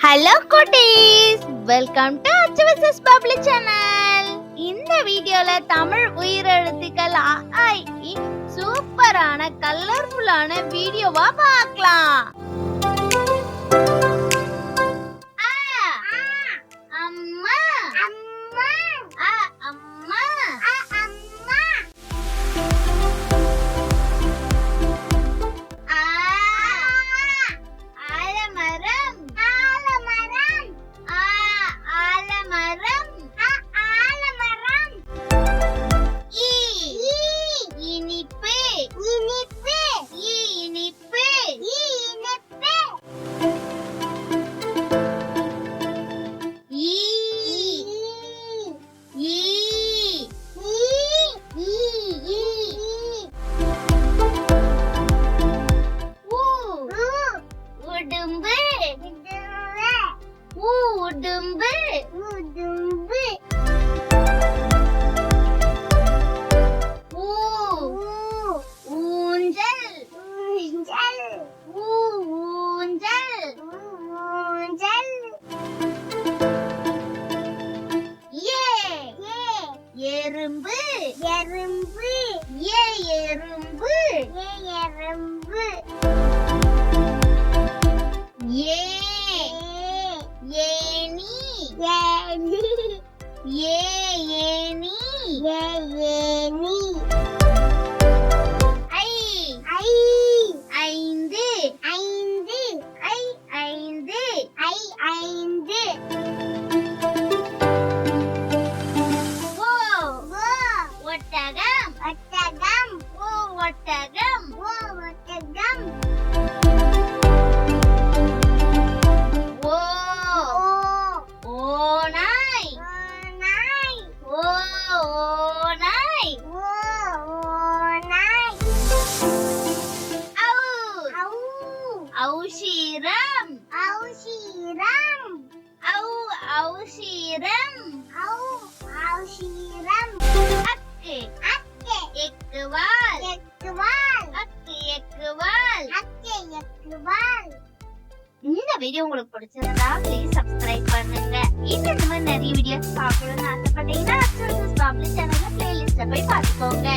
Hello குட்டீஸ், welcome to ACHU BABLU channel. இந்த வீடியோல தமிழ் உயிரெழுத்துக்கள் அஆஇஈ சூப்பரான கலர்ஃபுல்லான வீடியோவா பார்க்கலாம். அம்மா அம்மா அம்மா அம்மா. ஆலமரம் ஆலமரம் ஆலமரம் ஆலமரம். இனிப்பு இனிப்பு இனிப்பு இனிப்பு. உடும்பு உடும்பு உடும்பு. ஊஞ்சல் ஊஞ்சல் ஊஞ்சல் ஊஞ்சல். எறும்பு எறும்பு எறும்பு எறும்பு. Any any any any. ஐந்து ஐந்து ஐந்து ஐந்து. ஒட்டகம் ஒட்டகம் ஒட்டகம் ஒட்டகம். ஓநாய் ஓநாய் ஓநாய் ஓநாய். ஔஷீரம் ஔஷீரம் ஔஷீரம் ஔஷீரம். அக்கு அக்கு எக்குவால் எக்குவால் அக்கு எக்குவால் அக்கு எக்குவால். இந்த வீடியோ உங்களுக்கு பிடிச்சிருந்தா ப்ளீஸ் சப்ஸ்கிரைப் பண்ணுங்க. இந்த மாதிரி நிறைய வீடியோஸ் பார்க்கணும்னு ஆசைப்பட்டீங்கன்னா ACHU BABLU சேனல்ல பிளேலிஸ்ட்ல போய் பார்த்துக்கோங்க.